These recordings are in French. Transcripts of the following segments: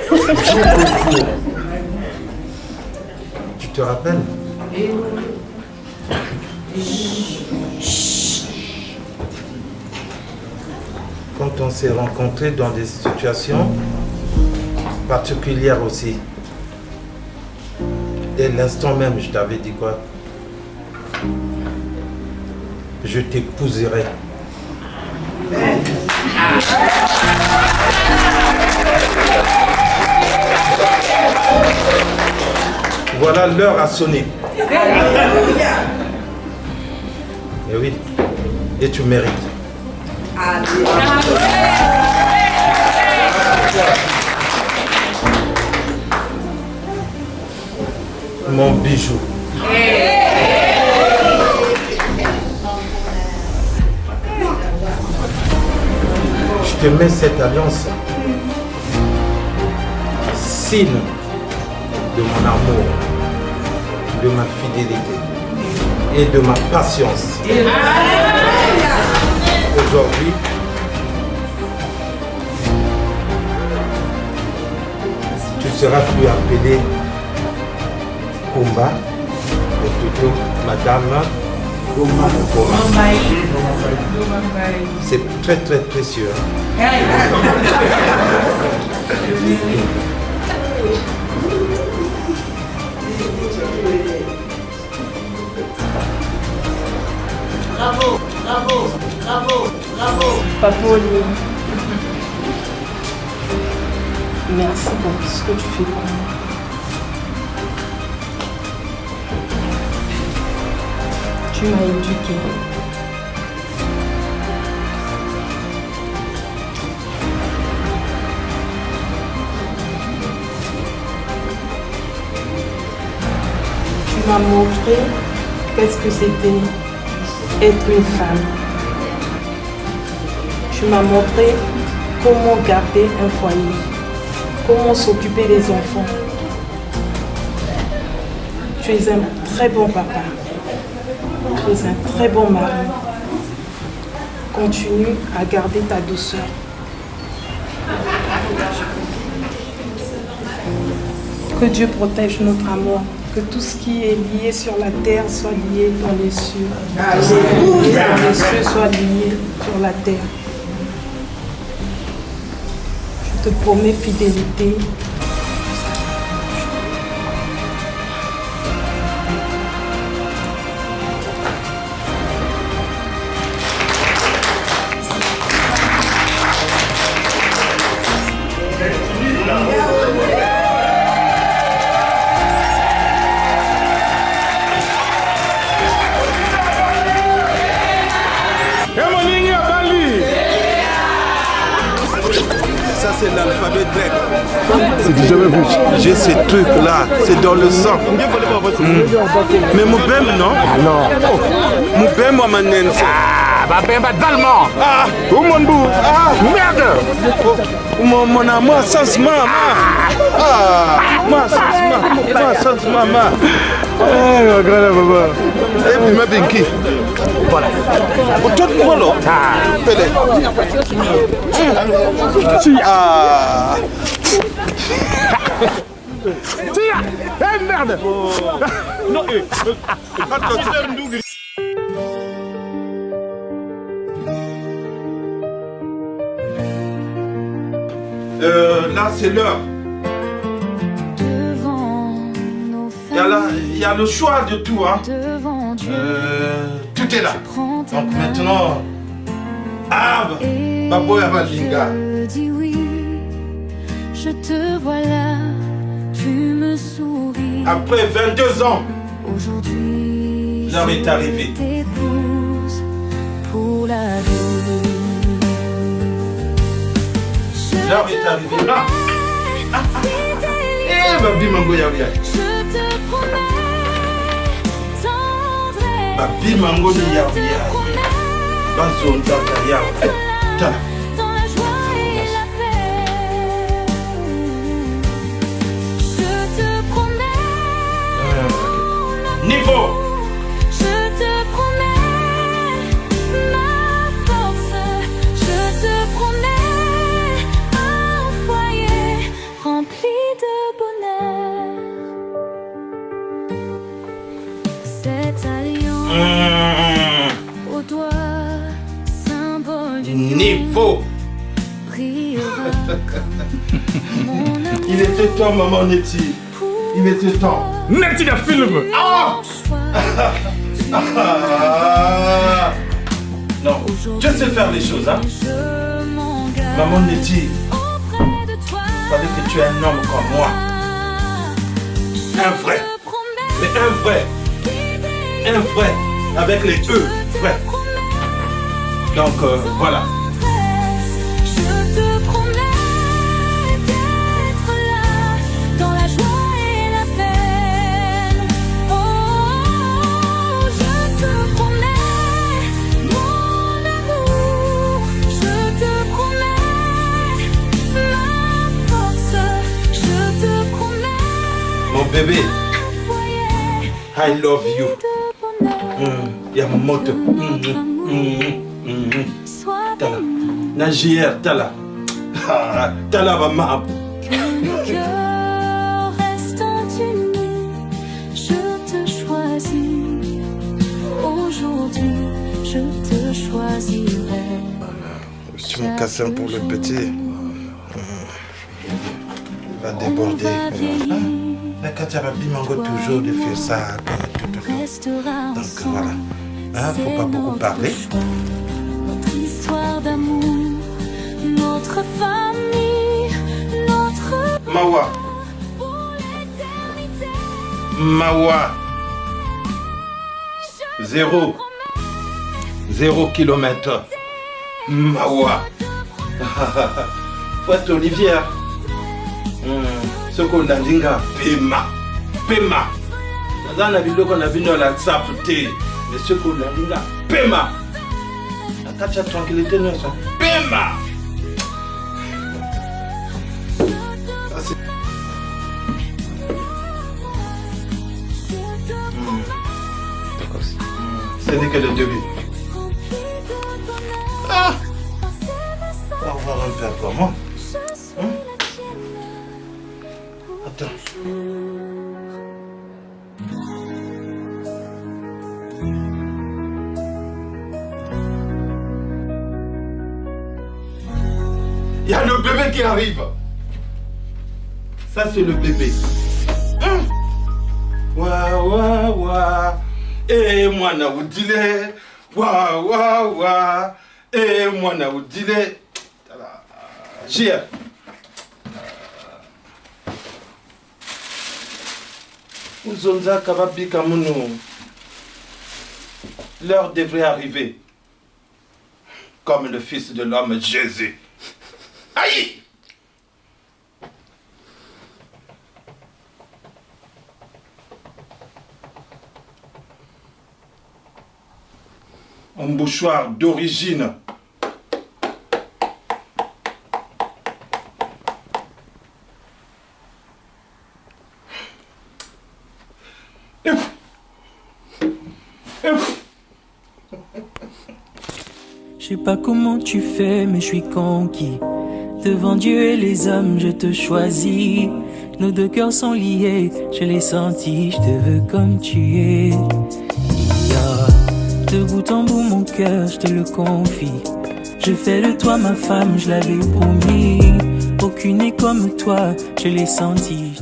Jour pour jour. Tu te rappelles? Quand on s'est rencontrés dans des situations particulières aussi. Dès l'instant même, je t'avais dit quoi? Je t'épouserai. Voilà, l'heure a sonné. Et oui, et tu mérites. Mon bijou. Je te mets cette alliance, signe de mon amour, de ma fidélité et de ma patience. Aujourd'hui, tu seras plus appelé Kumba, mais plutôt Madame Goma. C'est très très précieux. Bravo, bravo, bravo, bravo. Papoli, merci pour tout ce que tu fais pour moi. Tu m'as éduqué. Tu m'as montré qu'est-ce que c'était être une femme. Tu m'as montré comment garder un foyer, comment s'occuper des enfants. Tu es un très bon papa. Tu es un très bon mari. Continue à garder ta douceur. Que Dieu protège notre amour. Que tout ce qui est lié sur la terre soit lié dans les cieux. Tout ce qui est lié dans les cieux soit lié sur la terre. Je te promets fidélité. Ça c'est l'alphabet grec. C'est que j'avais vu. J'ai ces trucs là, c'est dans le sang. Mais Moubem non? Ah non. Moubem moi manen. Ah, bah d'allemand. Ah, où mon bout? Ah, merde. Mon amour sans maman. Ah, moi sans maman. Ah, ma grande maman. Et puis ma binky. Voilà. Tout le monde là. Ah. Ah. Tiens. Eh merde. Non, là, c'est l'heure. Il y a le choix de tout. Hein. Tout est là. Donc maintenant, Baboya Balinga. Je te vois là, tu me souris. Après 22 ans, aujourd'hui, l'heure est arrivée. T'épouse pour la vie. L'heure est arrivée. Là. Eh, Babi Mango Yaouya. Je te promets, tendresse. Babi Mango Yaouya. Bazon Daka Yaouya. Tala. Dans la joie et la paix. Je te promets. Niveau. Je te promets ma force. Je te promets un foyer niveau. brillera. Mon amour Il était temps, maman Nettie. Il était temps. Nettie de film. Ah! choix. Ah! Non, je sais faire les choses, hein. Je m'engage Maman Nettie, auprès de toi. il fallait que tu aies un homme comme moi. Un vrai. Je promets, Mais un vrai. Un vrai. Avec les E. Vrai. Donc, voilà. je te promets d'être là dans la joie et la peine. Oh, je te promets mon amour. Je te promets ma force. Je te promets Mon bébé, un foyer I love you. de bonheur. Yamamoto. Sois Tala. Najier, Tala. Ah, Tala maman. que nos cœurs restent unis. Je te choisis. Aujourd'hui, je te choisirai. Tu me casses un pour le petit. Il va déborder. La Katia va bimango toujours de faire ça. Restera Donc ensemble. voilà. Hein, faut pas beaucoup parler. Notre histoire d'amour, notre famille, notre Mawa. pour l'éternité. Mawa. 0 kilomètre. Mawa. Pointe Olivier. Ce qu'on a dit, Pema. Pema. Dans la vidéo qu'on a vu dans la sapté. Mais ce qu'on a dit, Pema. La Katia tranquillité, non, ça. Pema. Ça, c'est- Ce n'est que le début. Ah! On va voir un peu pour moi. Attends. Il y a le bébé qui arrive. Ça, c'est le bébé. Wa wa wa. Eh, moi, na oudile. Wa wa wa. Eh, moi, na oudile. Chia. Uzonza kababi kamuno. L'heure devrait arriver. Comme le Fils de l'homme Jésus. Aïe! Un mouchoir d'origine. Je sais pas comment tu fais, mais je suis conquis. Devant Dieu et les hommes, je te choisis. Nos deux cœurs sont liés, je l'ai senti, je te veux comme tu es. Yeah. De bout en bout, mon cœur, je te le confie. Je fais de toi ma femme, je l'avais promis. Aucune n'est comme toi, je l'ai senti.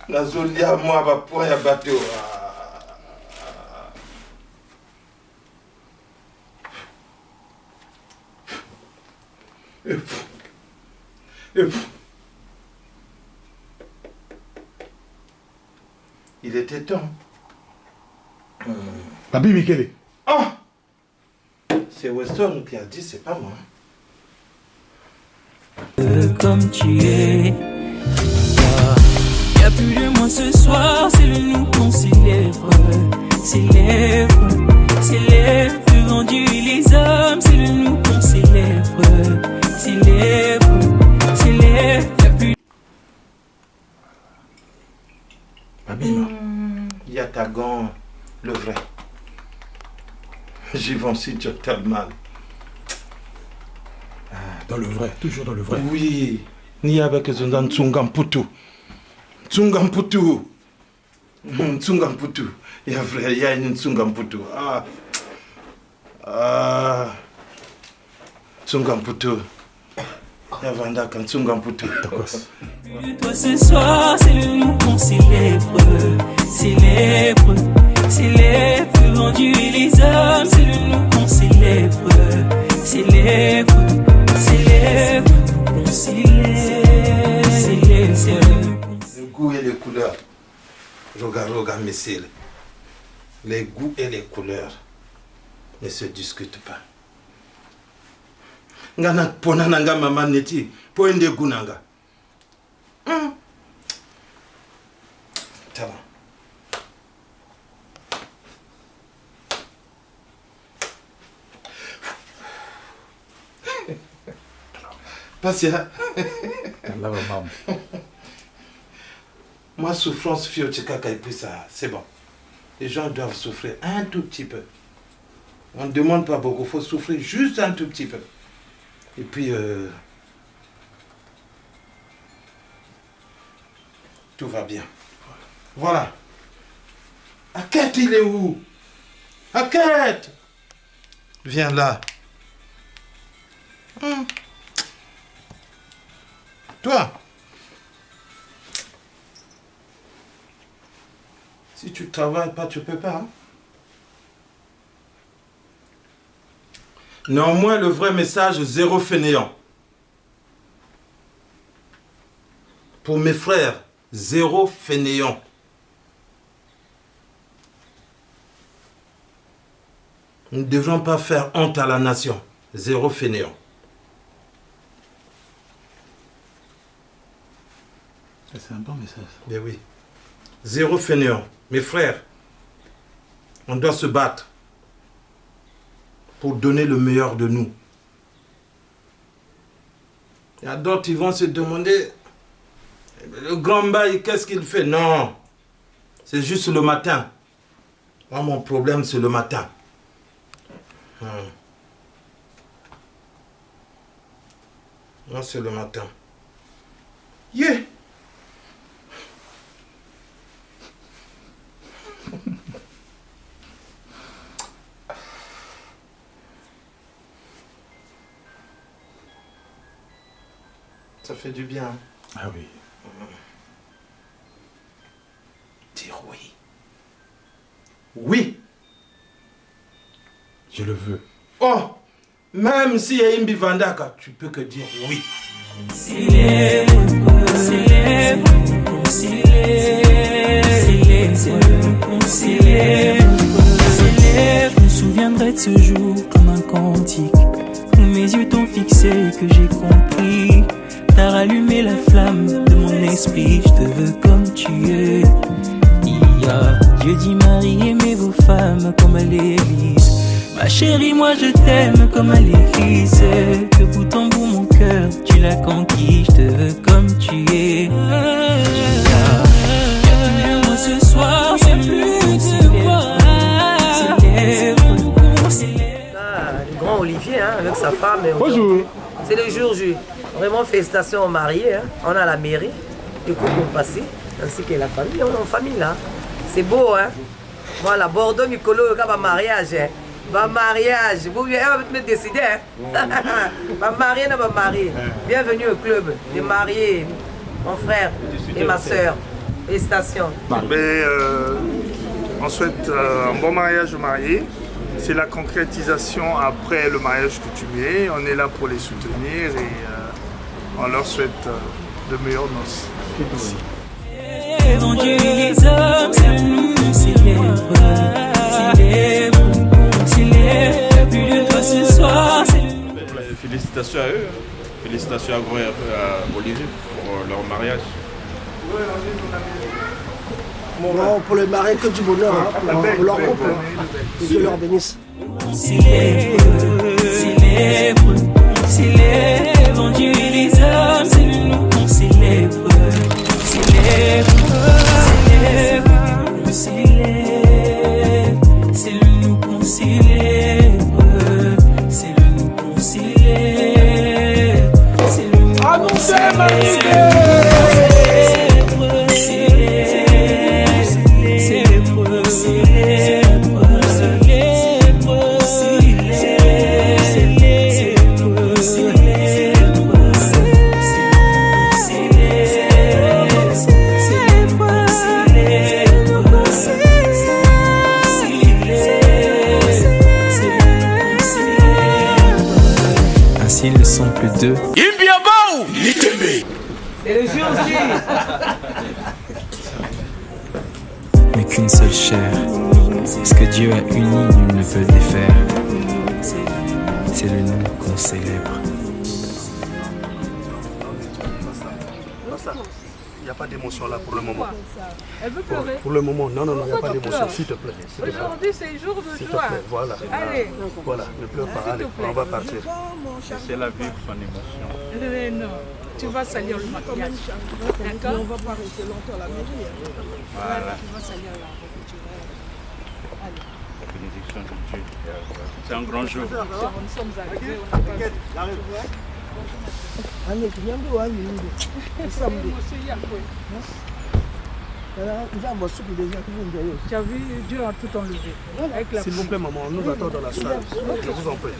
Nazolia moi va point ya bateau. Il était temps. Babi Mikele. Ah! C'est Weston qui a dit, c'est pas moi. Comme tu es. Y'a plus de moi ce soir, c'est le nous qu'on célèbre. Célèbre, célèbre devant Dieu et les hommes, c'est le nous qu'on célèbre. Célèbre, célèbre, y'a plus. Babi, il y a Tagon, le vrai. Givenchy totalement. Dans le vrai, toujours dans le vrai. Oui, ni avec Zondan Tsungamputu. Tsungamputu. Tsungamputu. Il y a vrai, il y a une Tsungamputu. Ah. Ah. Tsungamputu. Yavanda kan Tsungamputu. Toi ce soir, c'est le nous qu'on célèbre. Célèbre, célèbre. Devant Dieu et les hommes, c'est le nous qu'on célèbre. Célèbre, célèbre. On célèbre, célèbre. Le goût et les couleurs. Roga, messieurs. Les goûts et les couleurs ne se discutent pas. Ngana pona nanga mama neti poende gunanga. Tama. Passia. Moi, souffrance, fiotika, et puis ça, c'est bon. Les gens doivent souffrir un tout petit peu. On ne demande pas beaucoup, il faut souffrir juste un tout petit peu. Et puis, tout va bien. Voilà. Aket, il est où? Aket! Viens là. Toi. Si tu ne travailles pas, tu ne peux pas. Hein? Néanmoins, le vrai message, zéro fainéant. Pour mes frères, zéro fainéant. Nous ne devons pas faire honte à la nation. Zéro fainéant. C'est un bon message. Ben oui. Zéro fainéant. Mes frères, on doit se battre pour donner le meilleur de nous. Il y a d'autres qui vont se demander, le grand bail, qu'est-ce qu'il fait? Non, c'est juste le matin. Moi, mon problème, c'est le matin. Moi, c'est le matin. Yeah! Ça fait du bien. Ah oui. Dire oui. Oui. Je le veux. Oh, même si il y a une bivandaka, tu peux que dire oui. Célèbre, célèbre, célèbre, célèbre, célèbre. Je me souviendrai de ce jour comme un cantique où mes yeux t'ont fixé, que j'ai compris. T'as rallumé la flamme de mon esprit. Je te veux comme tu es. Dieu dit Marie, aimez vos femmes comme à l'église. Ma chérie, moi je t'aime comme à l'église. Que bout en bout mon cœur, tu l'as conquis. Je te veux comme tu es. Moi ce soir, c'est plus de quoi. Le grand Olivier, hein, avec sa femme. Bonjour. C'est le jour J. Vraiment, félicitations aux mariés. Hein. On a la mairie, les couples ont passé, ainsi que la famille. On est en famille là. C'est beau, hein. Voilà, Bordeaux, Nicolo, il y a un mariage. Hein. Un mariage. Vous venez me décider. Hein. Un marié, non, un marié. Bienvenue au club des mariés, mon frère et ma soeur. Félicitations. Mais, on souhaite un bon mariage aux mariés. C'est la concrétisation après le mariage coutumier. On est là pour les soutenir et on leur souhaite de meilleures noces. Merci. Devant Dieu et les hommes, c'est nous célèbre, célèbre, célèbre. Plus de toi ce soir, c'est félicitations à eux, félicitations à Olivier pour leur mariage. Bon, pour le mariage, que du bonheur, hein, pour leur couple. Que Dieu leur bénisse. Célèbre, célèbre, célèbre. Devant Dieu et les hommes, c'est nous qu'on célèbre. Célèbre, célèbre, on célèbre. C'est le nous qu'on célèbre. C'est le nous qu'on célèbre. C'est le nous qu'on célèbre. Célèbre, célèbre, célèbre, célèbre. que deux. C'est le jour J. Mais qu'une seule chair. Ce que Dieu a uni, nul ne peut le défaire. C'est le nous qu'on célèbre. Il n'y a pas d'émotion là pour le moment. Elle veut pleurer. Pour le moment, non, il n'y a pas d'émotion, s'il te plaît. Aujourd'hui, c'est jour de S'il te joie. plaît, voilà. Allez. Voilà, ne pleure pas, allez, on va partir. C'est la vivre son émotion. Non, tu vas salir le maquillage. D'accord? On va pas rester longtemps à la mairie. Voilà. Tu vas salir la robe. La bénédiction de Dieu. C'est un grand jour. Nous sommes arrivés, on n'a pas vu. Tu as vu, Dieu a tout enlevé. S'il vous plaît, maman, on nous attend dans la salle. Je vous en prie.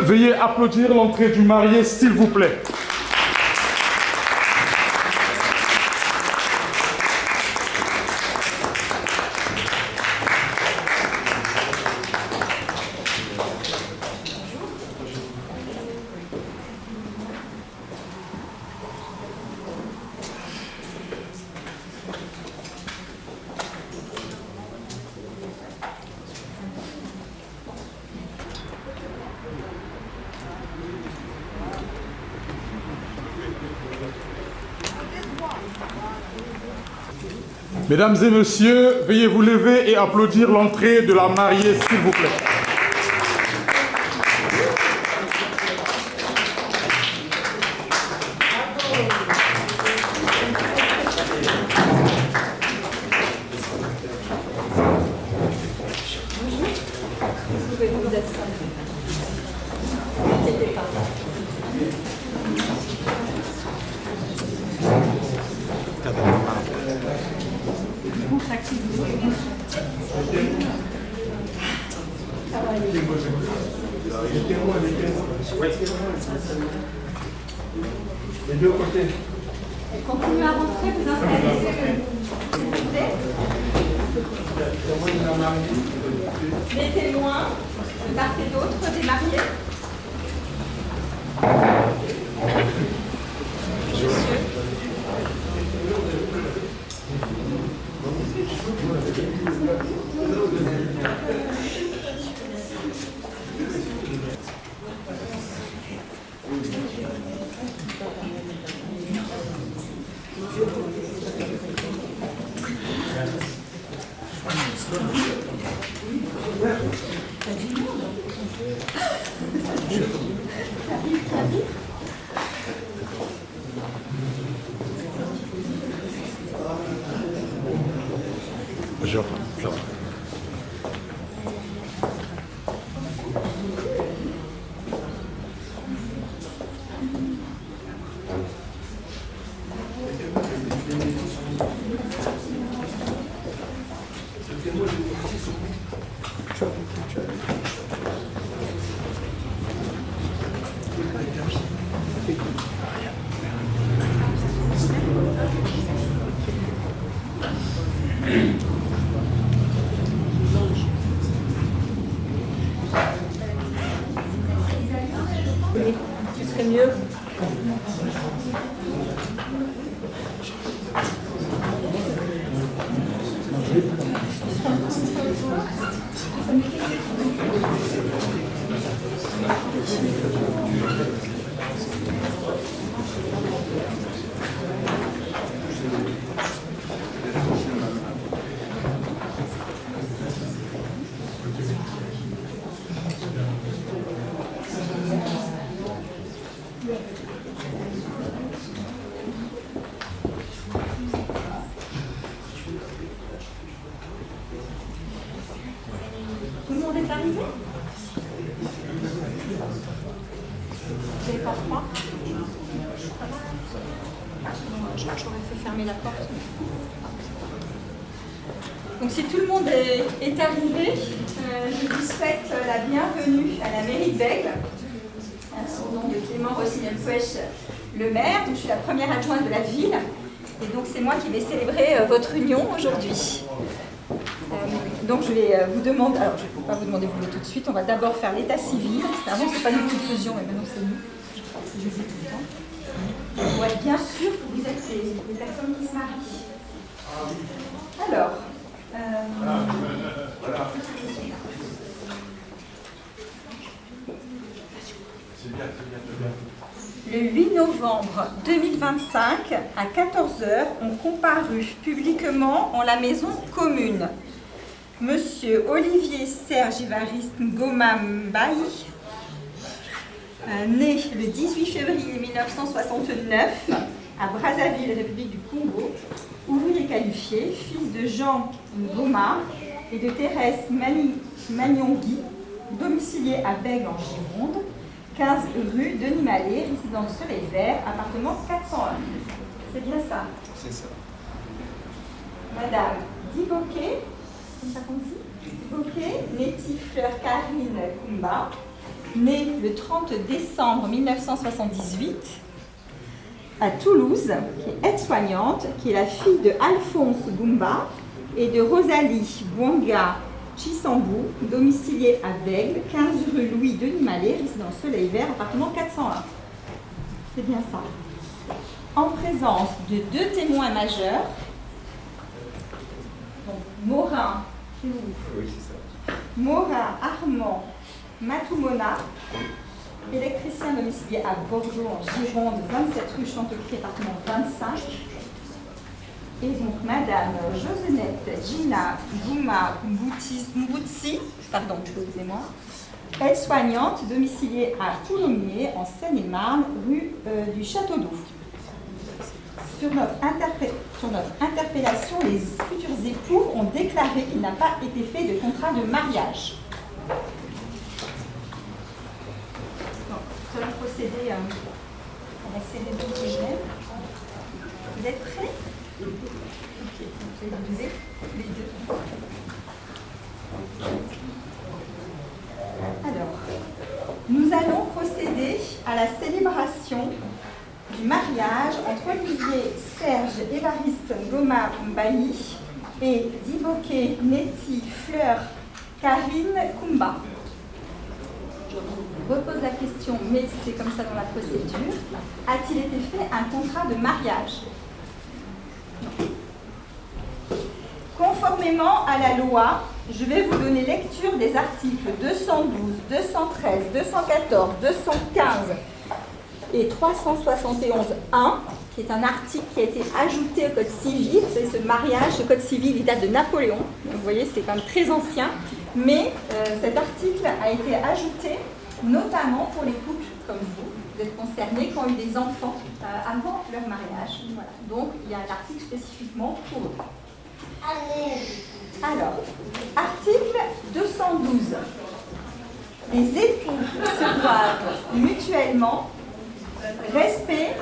Veuillez applaudir l'entrée du marié, s'il vous plaît. Mesdames et messieurs, veuillez vous lever et applaudir l'entrée de la mariée, s'il vous plaît. Les deux côtés. Continuez à rentrer, vous installez. Mettez loin, de part et d'autre, des mariés. Bonjour, ça va. Tu serais mieux. Tout le monde est arrivé? J'aurais fait fermer la porte. Donc si tout le monde est arrivé, je vous souhaite la bienvenue à la mairie de Bègles, au nom de Clément Rossignol-Pouech, le maire. Donc, je suis la première adjointe de la ville et donc c'est moi qui vais célébrer votre union aujourd'hui. Donc je vais vous demander, alors je ne vais pas vous demander de vous tout de suite, on va d'abord faire l'état civil. Avant c'est pas nous qui le faisions, mais maintenant c'est nous. Je le fais tout le temps. Pour être bien sûr que vous êtes les personnes qui se marient. Alors, le 8 novembre 2025, à 14h, ont comparu publiquement en la maison commune Monsieur Olivier Serge Évariste Ngoma Mbaye, né le 18 février 1969 à Brazzaville, République du Congo, ouvrier qualifié, fils de Jean Ngoma et de Thérèse Magnongui, domicilié à Bègles en Gironde, 15 rue Denis Mallet, résidence Soleil Vert, appartement 401. C'est bien ça? C'est ça. Madame Diboké, comme ça qu'on dit, Diboké, Nettie Fleur Karine Kumba, née le 30 décembre 1978 à Toulouse, qui est aide-soignante, qui est la fille de Alphonse Goumba et de Rosalie Bouanga Chisambou, domiciliée à Bègles, 15 rue Louis Denis Mallet, résidence Soleil Vert, appartement 401. C'est bien ça. En présence de 2 témoins majeurs, donc Morin, oui, c'est ça. Morin Armand Matoumona, électricien domicilié à Bordeaux en Gironde, 27 rue Chantecry, appartement 25. Et donc Madame Josenette Gina Gouma Mboutsi, pardon, excusez-moi, aide-soignante domiciliée à Coulommiers, en Seine-et-Marne, rue du Château d'Eau. Sur notre interpellation, les futurs époux ont déclaré qu'il n'a pas été fait de contrat de mariage. Donc, nous allons procéder à la cérémonie légère. Vous êtes prêts? Ok, vous allez lever les deux. Alors, nous allons procéder à la célébration du mariage entre Olivier Serge Évariste Ngoma Mbaye et Diboké Nettie Fleur Karine Kumba. Je repose la question, mais c'est comme ça dans la procédure. A-t-il été fait un contrat de mariage? Conformément à la loi, je vais vous donner lecture des articles 212, 213, 214, 215 et 371.1, qui est un article qui a été ajouté au Code civil. Vous savez, ce mariage, ce Code civil, il date de Napoléon. Donc, vous voyez, c'est quand même très ancien. Mais cet article a été ajouté notamment pour les couples comme vous. Vous êtes concernés qui ont eu des enfants avant leur mariage. Voilà. Donc, il y a un article spécifiquement pour eux. Alors, article 212. Les époux se doivent mutuellement respect,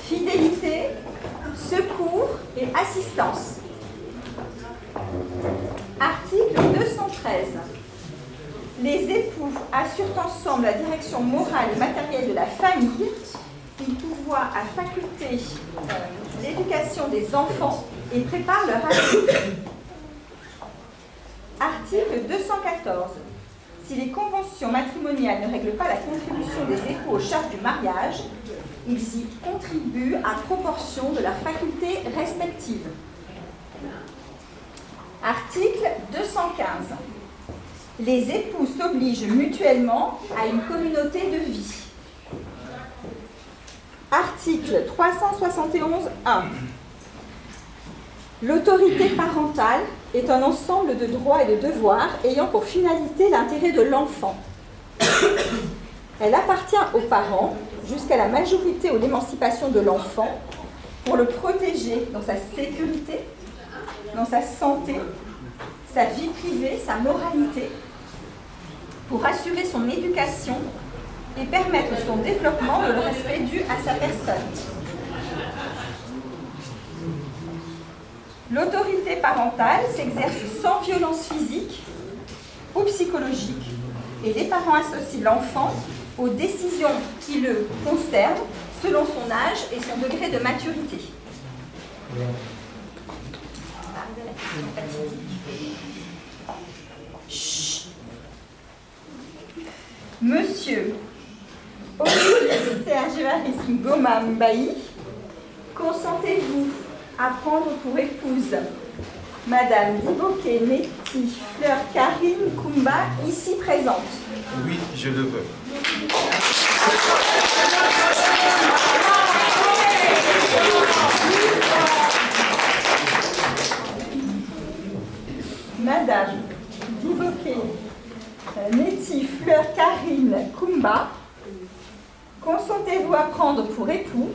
fidélité, secours et assistance. Article 213. Les époux assurent ensemble la direction morale et matérielle de la famille. Ils pourvoient à faculté l'éducation des enfants et préparent leur avenir. Article 214. Si les conventions matrimoniales ne règlent pas la contribution des époux aux charges du mariage, ils y contribuent à proportion de leurs facultés respectives. Article 215. Les époux s'obligent mutuellement à une communauté de vie. Article 371.1. L'autorité parentale est un ensemble de droits et de devoirs ayant pour finalité l'intérêt de l'enfant. Elle appartient aux parents jusqu'à la majorité ou l'émancipation de l'enfant pour le protéger dans sa sécurité, dans sa santé, sa vie privée, sa moralité, pour assurer son éducation et permettre son développement dans le respect dû à sa personne. L'autorité parentale s'exerce sans violence physique ou psychologique et les parents associent l'enfant aux décisions qui le concernent selon son âge et son degré de maturité. Chut. Monsieur Olivier Serge Évariste Ngoma Mbayi, consentez-vous à prendre pour épouse Madame Diboké Neti Fleur Karine Kumba, ici présente? Oui, je le veux. Madame Diboké Neti Fleur Karine Kumba, consentez-vous à prendre pour époux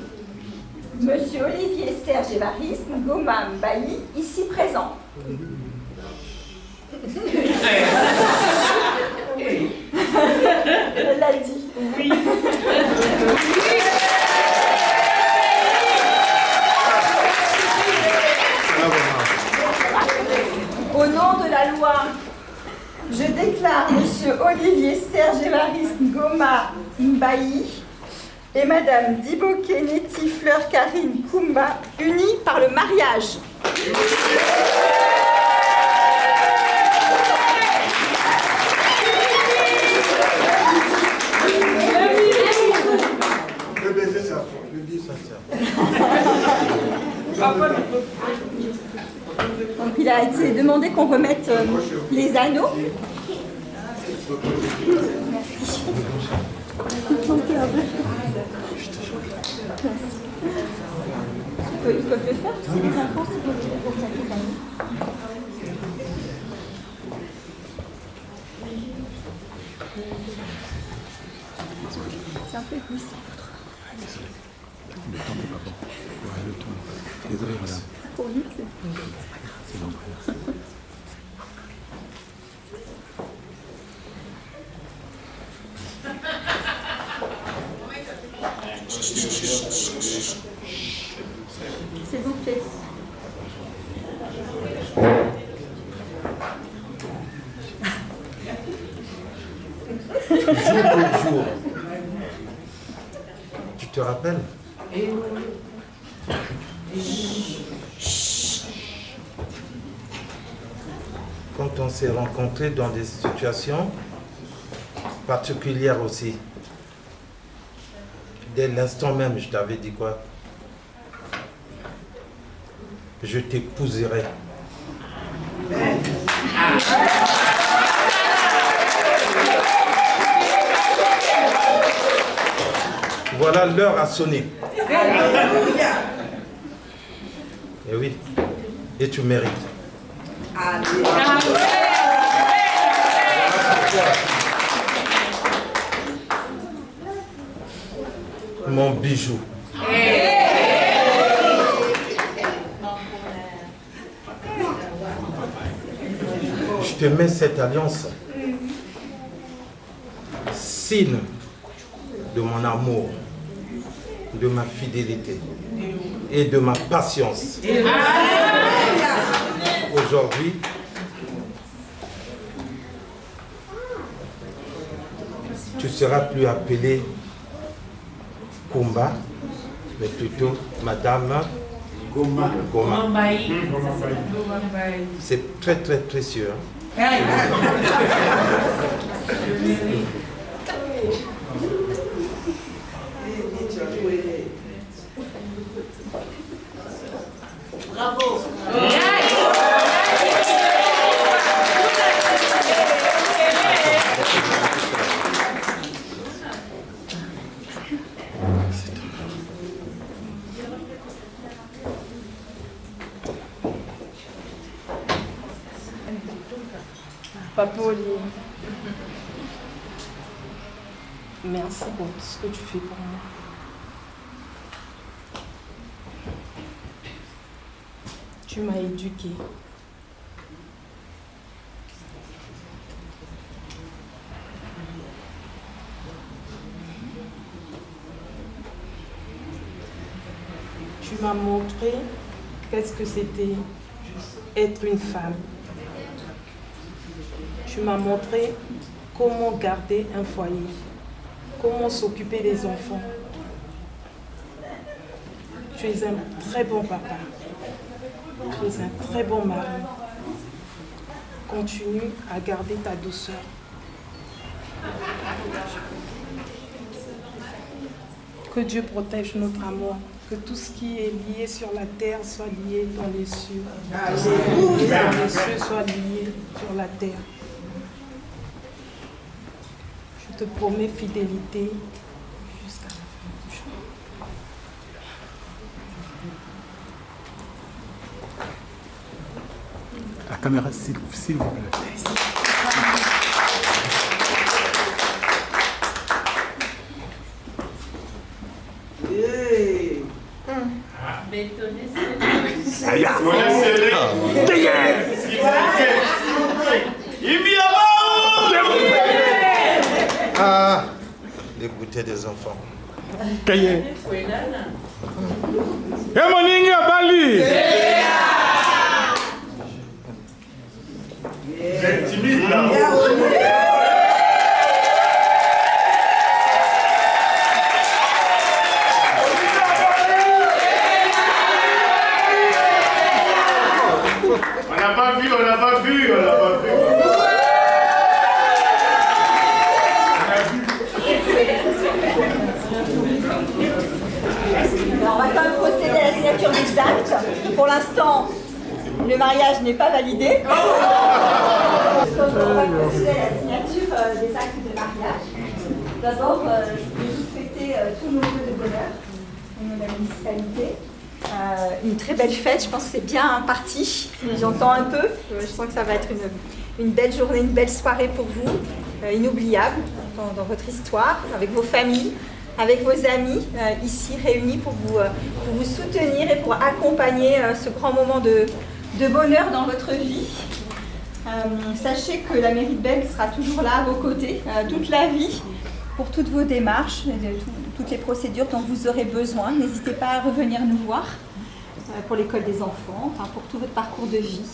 Monsieur Olivier Serge Évariste Ngoma Mbayi, ici présent? Elle l'a dit. Oui. Au nom de la loi, je déclare Monsieur Olivier Serge Évariste Ngoma Mbayi et Madame Diboké Neti Fleur Karine Kumba unis par le mariage. Le baiser, ça. Le baiser, ça. Donc il a été demandé qu'on remette les anneaux. Merci. Ils peuvent le faire, si les enfants, c'est pour les anneaux. C'est un peu égoïste. Le temps n'est pas bon. Ouais, le temps. Désolé, madame. Pour lui, c'est l'enfer. S'il vous plaît. Jour pour jour. Tu te rappelles? Quand on s'est rencontrés dans des situations particulières aussi, dès l'instant même, je t'avais dit quoi? Je t'épouserai. Voilà, l'heure a sonné. Et oui, et tu mérites. Mon bijou. Je te mets cette alliance, signe de mon amour, de ma fidélité et de ma patience. Aujourd'hui, tu ne seras plus appelée Kumba, mais plutôt Madame Ngoma. C'est très très précieux. Hein? Bravo. Papa Olivier, merci pour tout ce que tu fais pour moi. Tu m'as éduquée. Tu m'as montré qu'est-ce que c'était être une femme. Tu m'as montré comment garder un foyer, comment s'occuper des enfants. Tu es un très bon papa. Tu es un très bon mari. Continue à garder ta douceur. Que Dieu protège notre amour. Que tout ce qui est lié sur la terre soit lié dans les cieux. Que dans les cieux soit lié sur la terre. Je te promets fidélité jusqu'à la fin du jour. La caméra, s'il vous plaît. Ah, les goûters des enfants. Kaye. Moningi à Bali. Vous êtes timide là. On n'a pas vu. Alors, on va quand même procéder à la signature des actes, parce que pour l'instant, le mariage n'est pas validé. On va procéder à la signature des actes de mariage. D'abord, je vais vous souhaiter tous nos vœux de bonheur au nom de la municipalité. Une très belle fête, je pense que c'est bien parti. J'entends un peu, je sens que ça va être une belle journée, une belle soirée pour vous, inoubliable dans votre histoire, avec vos familles, avec vos amis ici réunis pour vous soutenir et pour accompagner ce grand moment de bonheur dans votre vie. Sachez que la mairie de Bègles sera toujours là à vos côtés, toute la vie, pour toutes vos démarches, toutes les procédures dont vous aurez besoin. N'hésitez pas à revenir nous voir pour l'école des enfants, enfin pour tout votre parcours de vie.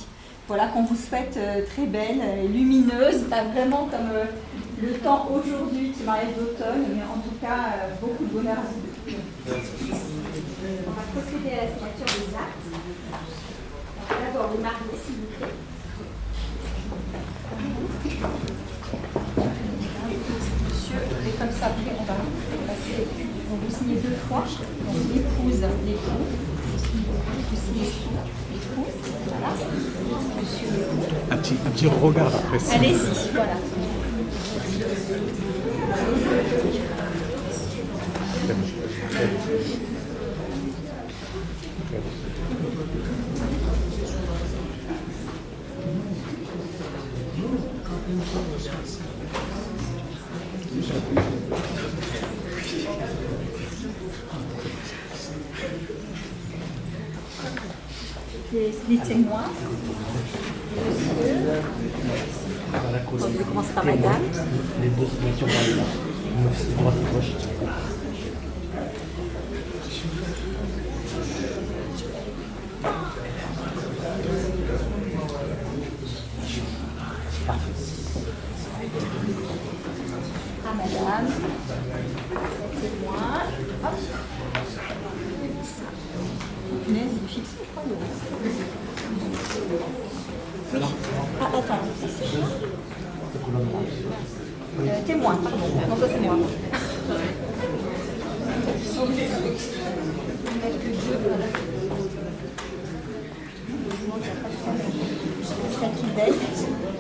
Voilà, qu'on vous souhaite très belle, lumineuse, pas vraiment comme le temps aujourd'hui de ce mariage d'automne, mais en tout cas beaucoup de bonheur à vous deux. On va procéder à la signature des actes. D'abord les mariés, s'il vous plaît. Monsieur, et comme ça, après, on va passer, on vous signer 2 fois. Donc l'épouse, l'époux. Vous signez l'épouse, voilà. Monsieur l'époux. Un petit regard après ça. Allez-y, voilà. Les témoins. Je vais commencer par madame. Les deux signatures par là. Droite et gauche. À madame. Témoin. Hop. Punaise, il est fixé, je crois. Ah, attends, c'est ça. Témoin, pardon. Non, ça c'est moi. Celle qui veille,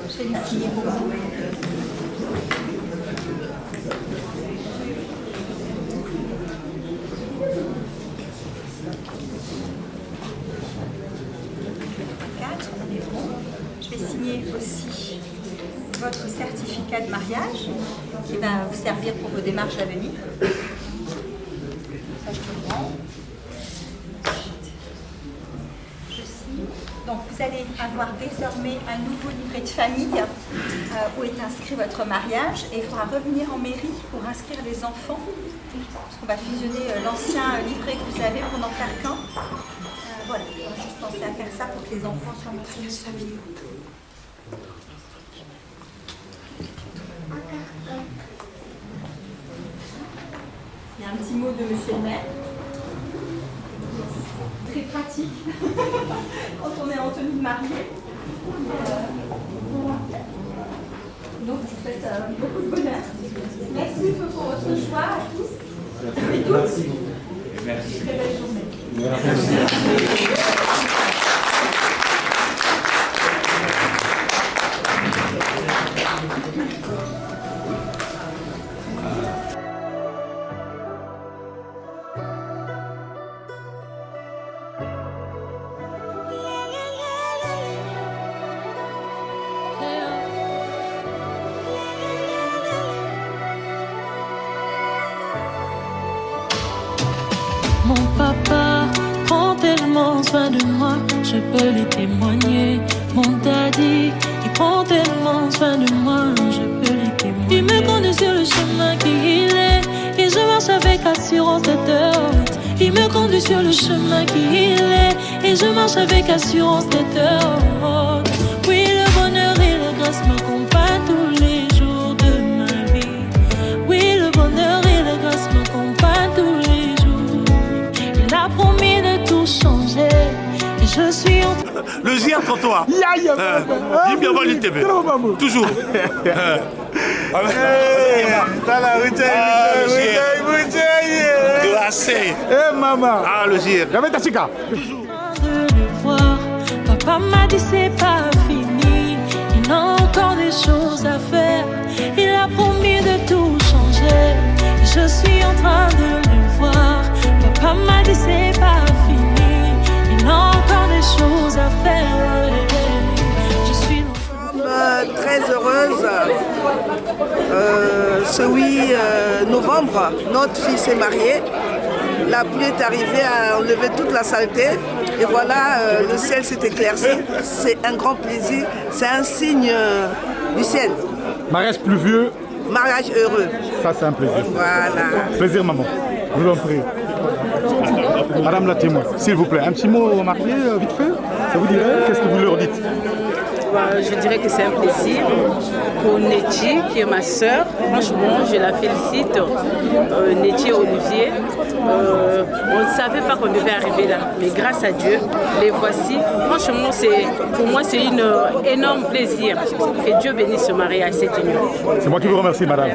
je vais lui signer pour vous. Je vais signer aussi votre certificat de mariage qui va vous servir pour vos démarches à venir. Ça, je te le rends. Je signe. Donc, Vous allez avoir désormais un nouveau livret de famille où est inscrit votre mariage et il faudra revenir en mairie pour inscrire les enfants. Parce qu'on va fusionner l'ancien livret que vous avez pour n'en faire qu'un. Voilà, on va juste penser à faire ça pour que les enfants soient mentionnés sur la vidéo. Il y a un petit mot de monsieur le maire. Très pratique quand on est en tenue de mariée. Donc je vous souhaite beaucoup de bonheur. Merci pour votre choix à tous et toutes. Merci. Merci. Très belle journée. Merci. Mon papa prend tellement soin de moi, je peux lui témoigner. Mon daddy, il prend tellement soin de moi, je peux lui témoigner. Il me conduit sur le chemin qu'il est, et je marche avec assurance tête haute. Il me conduit sur le chemin qu'il est, et je marche avec assurance tête haute. Oui, le bonheur et la grâce m'accompagnent tous les jours de ma vie. Oui, le bonheur et la grâce m'accompagnent tous les jours. Il a promis de tout changer et je suis en train. Le GIR pour toi. Dis bien mal TV. Toujours. Dans la glacé. Eh maman. Ah le GIR. J'avais ta chica. De le voir, papa m'a dit c'est pas fini. Il a encore des choses à faire. Il a promis de tout changer. Et je suis en train de le voir. Papa m'a dit c'est pas fini. Il a encore des choses à faire. Je suis très heureuse. Ce 8 novembre, notre fils est marié. La pluie est arrivée à enlever toute la saleté. Et voilà, le ciel s'est éclairci. C'est un grand plaisir. C'est un signe du ciel. Mariage pluvieux. Mariage heureux. Ça, c'est un plaisir. Voilà. Plaisir, maman. Je vous en prie. Madame la témoin, s'il vous plaît, un petit mot au marié, vite fait. Ça vous dirait? Qu'est-ce que vous leur dites? Je dirais que c'est un plaisir pour Nettie, qui est ma sœur. Franchement, je la félicite. Nettie et Olivier. On ne savait pas qu'on devait arriver là, mais grâce à Dieu, les voici. Franchement, pour moi, c'est un énorme plaisir. Que Dieu bénisse ce mariage, cette union. C'est moi qui vous remercie, madame.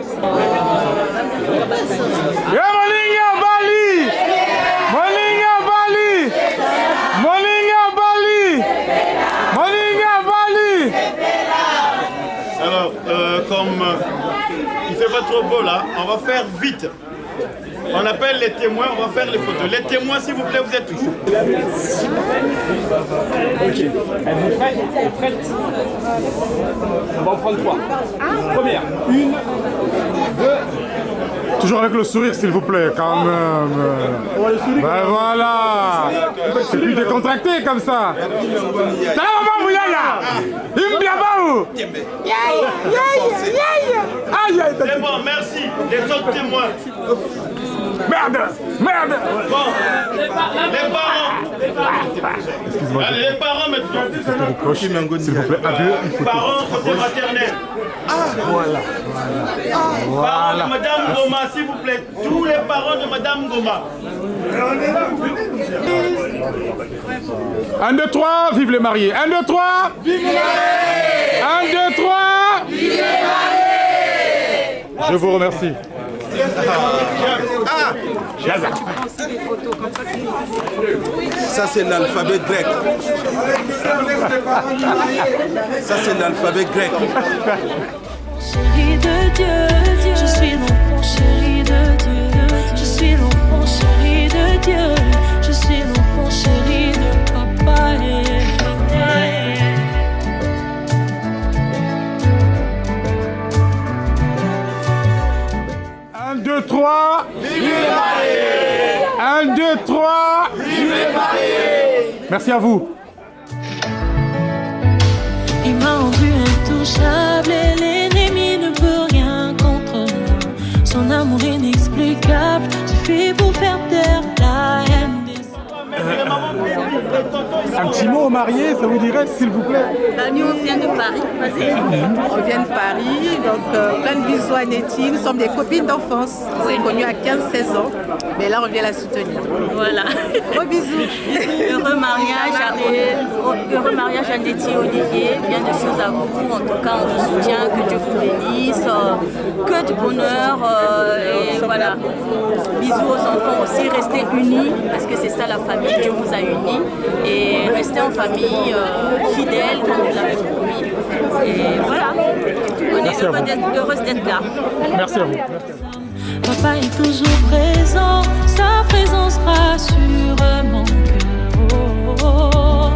Alors, comme il fait pas trop beau là, on va faire vite. On appelle les témoins, on va faire les photos. Les témoins, s'il vous plaît, vous êtes tous. Ok. Êtes-vous prêts? On va en prendre 3. Première. 1, 2. Toujours avec le sourire, s'il vous plaît, quand même. Ben voilà. C'est plus décontracté comme ça. C'est bon, merci. Les autres témoins. Merde. Bon, les parents. Allez, les parents maintenant. S'il vous plaît, adieu. Parents, côté maternel. Voilà. Parents de Madame Goma, s'il vous plaît. Tous les parents de Madame Goma. 1, 2, 3, vive les mariés. 1, 2, 3, vive les mariés. 1, 2, 3, vive les mariés. Je vous remercie. Ça c'est l'alphabet grec. Ça c'est l'alphabet grec. Chérie de Dieu, je suis l'enfant chéri de Dieu. Je suis l'enfant chéri de Dieu. Je suis l'enfant chéri de papa. 1, 2, 3, vive les mariés. 1, 2, 3, vive les mariés. Merci à vous. m'a rendu intouchable et l'ennemi ne peut rien contre moi. Son amour inexplicable suffit pour faire taire la haine. Un petit mot aux mariés, ça vous dirait, s'il vous plaît? Nous, on vient de Paris. On vient de Paris, donc plein de bisous à Nettie. Nous sommes des copines d'enfance. On s'est connues à 15-16 ans, mais là, on vient la soutenir. Voilà. Gros bisous. Heureux mariage à Nettie et Olivier. Bien de choses à vous. En tout cas, on vous soutient. Que Dieu vous bénisse. Que du bonheur. Et voilà. Bisous aux enfants aussi. Restez unis parce que c'est ça la famille. Dieu vous a unis et restez en famille fidèle comme vous l'avez promis. Et voilà, on est heureuse d'être là. Merci à vous. Papa est toujours présent, sa présence rassure mon cœur. Oh, oh, oh.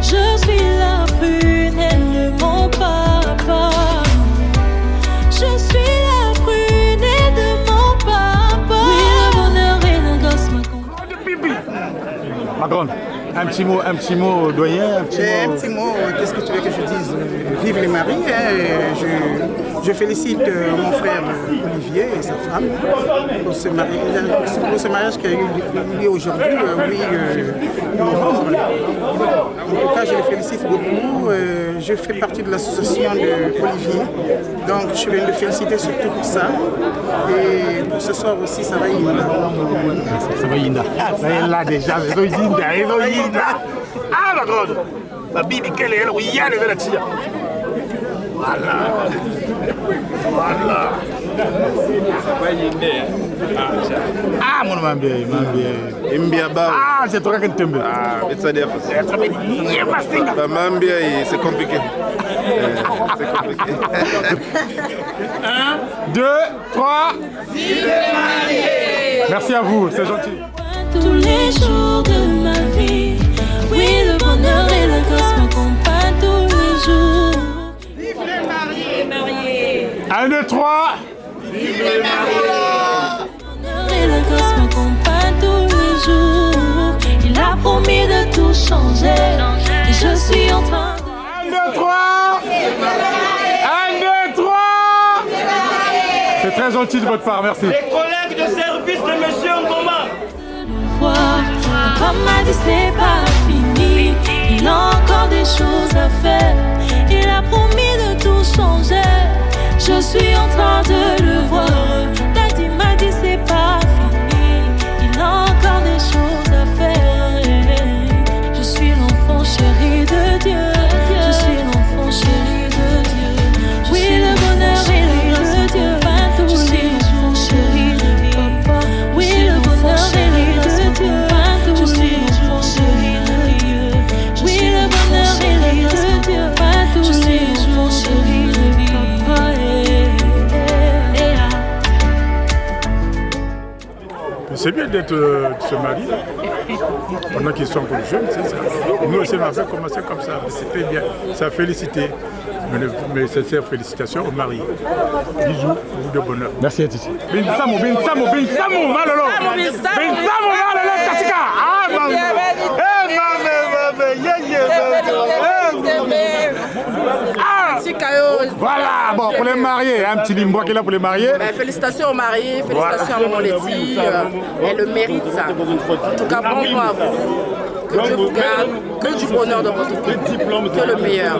Je suis la prunelle de mon papa. Je suis la prunelle de mon papa. Oui, le bonheur et le gosse me Ma grande, un petit mot, doyen, un petit mot. Qu'est-ce que tu veux que je dise? Vive les maris. Je félicite mon frère Olivier et sa femme pour ce mariage qui a eu lieu aujourd'hui, 8 novembre. En tout cas, je les félicite beaucoup. Je fais partie de l'association de Olivier, donc je vais le féliciter surtout pour ça. Et pour ce soir aussi, ça va Yinda. Ça va Yinda. Ça est là déjà, ils ont Yinda. Ah ma grande, ma bibi, quelle est elle? Oui, il y a le la tire. Voilà. Ah mon mambi. Ah c'est toi qui t'aimes. Ah, c'est ça. Mambi, c'est compliqué. C'est compliqué. 1, 2, 3. Vive les mariés. Merci à vous, c'est gentil. Tous les jours de ma vie, oui, le bonheur et le gosse m'accompagnent tous les jours. Vive les mariés. 1, 2, 3. Vive les mariés. Le bonheur et le gosse m'accompagnent tous les jours. Il a promis de tout changer et je suis en train de... 1, 2, 3. 1, 2, 3. C'est très gentil de votre part, merci. Les collègues de service de Monsieur Ngoma. Papa m'a dit c'est pas fini, il a encore des choses à faire. Il a promis de tout changer, je suis en train de le voir. Daddy m'a dit c'est pas fini, il a encore des choses à faire. Je suis l'enfant chéri de Dieu, je suis l'enfant chéri de Dieu. Oui, le bonheur est de Dieu, je suis l'enfant chéri de papa. Oui, le bonheur est de Dieu. Je suis l'enfant chéri de Dieu. Oui, le bonheur est de Dieu. Je suis l'enfant chéri de papa. C'est bien d'être se marier pendant qu'ils sont encore jeunes, c'est ça. Nous aussi, on avait commencé comme ça. C'était bien. Ça a félicité. Mes sincères félicitations aux mariés. Bisous, vous de bonheur. Merci à Titi. Binsamo, malolo. Binsamo, malolo, katika. Ah, maman. Voilà, bon, pour les mariés, un petit limbo qui est là pour les mariés. Félicitations aux mariés, félicitations à mon Letty. Elle le mérite ça. En tout cas, bon vent à vous. Que Dieu vous garde, que du bonheur dans votre couple, que le meilleur.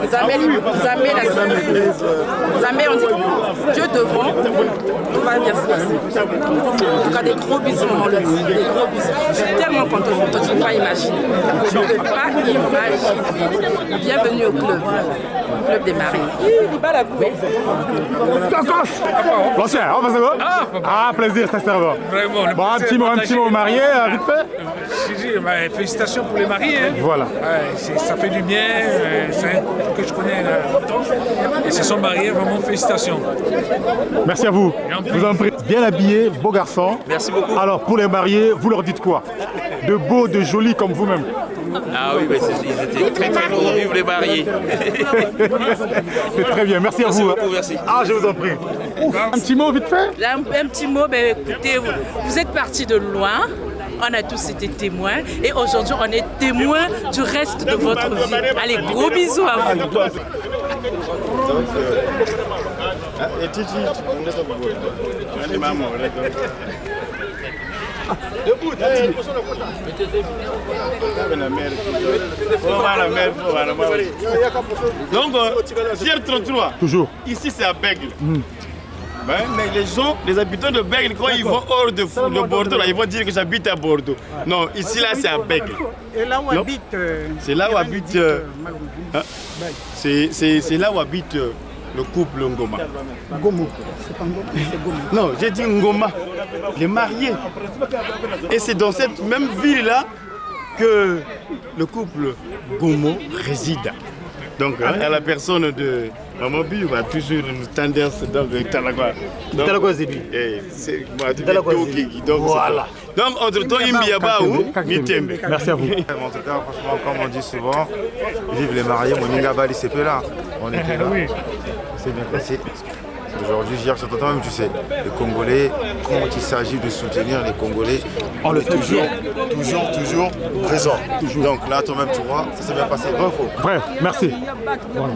Vous amènez, on dit Dieu devant, tout va bien se passer. En tout cas, des gros bisous, mon Letty, des gros bisous. Je suis tellement contente de toi, tu ne peux pas imaginer. Je ne peux pas imaginer. Bienvenue au club. Club des mariés. Il bat la bouée. L'ancien, on va se voir. Ah, plaisir, sincèrement. Vraiment. Bon, un petit mot marié, vite fait. Félicitations pour les mariés. Hein. Voilà. Ça fait du bien. C'est un couple que je connais là. Et se sont mariés, vraiment félicitations. Merci à vous. Je vous en prie. Bien habillé, beau garçon. Merci beaucoup. Alors pour les mariés, vous leur dites quoi? De beaux, de jolis comme vous-même. Ah oui, ils étaient très très beaux. Vive les mariés. C'est très bien, merci à vous. Beaucoup, merci. Ah, je vous en prie. Un petit mot vite fait. Un petit mot, écoutez, vous êtes partis de loin. on a tous été témoins et aujourd'hui on est témoins du reste de votre vie. Allez, gros bisous à vous. Et Titi, debout, donc, CR33, toujours. Ici c'est à Bègle. Ben, mais les habitants de Bègle, quand ils vont hors de Bordeaux, là, ils vont dire que j'habite à Bordeaux. Non, ici là c'est à Bègle. Et là où habite c'est là où habite. C'est là où habite le couple Ngoma. Gomo. C'est pas Ngoma, c'est Gomo. Non, j'ai dit Ngoma, les mariés. Et c'est dans cette même ville-là que le couple Gomo réside. Donc, à la personne de Maman Bi, va toujours une tendance dans le Talagua. Talagua, c'est lui. Donc, voilà. Donc, entre-temps, Imbiaba ou Mitembe. Merci à vous. En tout cas, franchement, comme on dit souvent, vive les mariés, mon Ingabali, c'est peu là. On était là. C'est bien passé. Aujourd'hui, hier, sur toi-même, tu sais, les Congolais, quand il s'agit de soutenir les Congolais, on le fait toujours présent. Donc là, toi-même, tu vois, ça s'est bien passé. Vrai ou faux? Vrai, merci. Voilà.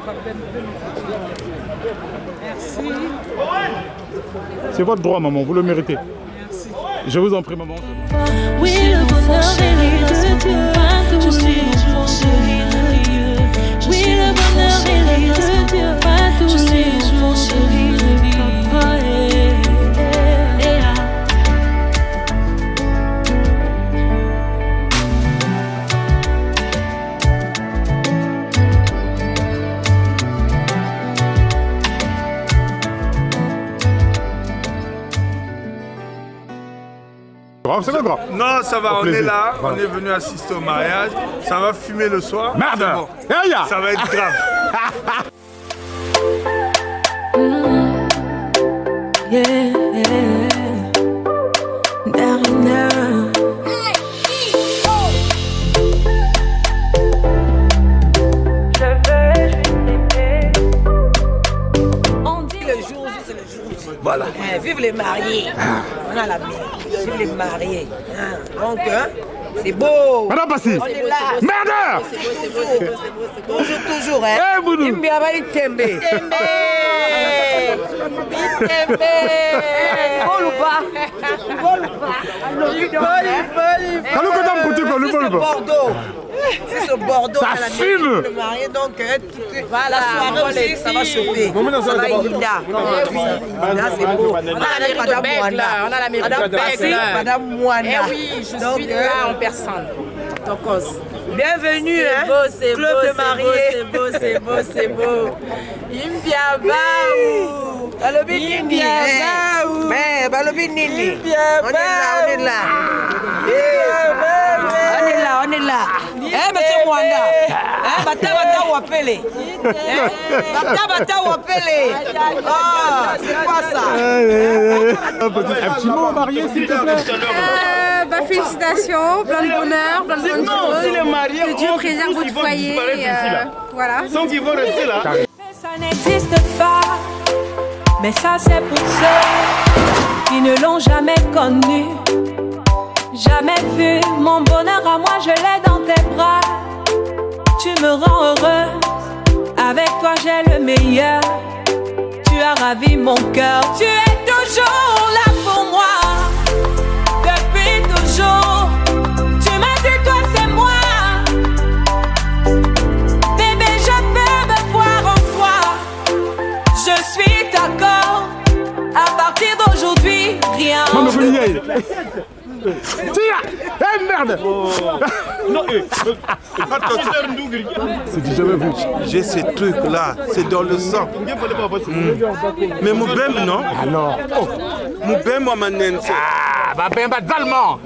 C'est votre droit, maman, vous le méritez. Merci. Je vous en prie, maman. Oui, le bonheur est de Dieu. Je suis enfant chéri de Dieu. Oui, le bonheur est de Dieu. Je suis enfant chéri de Papa. C'est pas grave. Non, ça va, on est là, on est venu assister au mariage. Ça va fumer le soir. Merde bon. Ça va être grave. Voilà. Vive les mariés. On a la mère. Vive les mariés. Donc, c'est beau. Madame Bassi. On est là. Merde. C'est beau. Toujours. Imbiaba Itembe. C'est ce Bordeaux. Ça fume. Le marié, donc, la soirée aussi, ça va chauffer. Ça va Hilda. Là, c'est beau. On a la mairie de Bègle. On a la mairie de Bègle. Madame Moana. Eh oui, je suis là en personne. Donc, bienvenue, club de mariés. C'est beau. Imbiabaou. Balobi Nini. Mais Balobi Nini. On est là. On est là. Monsieur Mwanda. Bata wapele. Bata wapele. Ah, c'est quoi ça? Un petit mot marié, s'il te plaît. Félicitations, plein de bonheur, plein de bonnes choses. Que Dieu préserve votre foyer. Voilà. Sans qu'ils vont rester là. Ça n'existe pas, mais ça c'est pour ceux qui ne l'ont jamais connu. Jamais vu mon bonheur à moi, je l'ai dans tes bras. Tu me rends heureuse, avec toi j'ai le meilleur. Tu as ravi mon cœur, tu es toujours là pour moi. Depuis toujours, tu m'as dit toi c'est moi. Bébé, je peux me voir en toi. Je suis d'accord, à partir d'aujourd'hui, rien. Merde. C'est du jamais vu. J'ai ces trucs-là, c'est dans le sang. Mais mon bem, non? Alors. Mon bem, moi, manen. Bah, ben, allemand.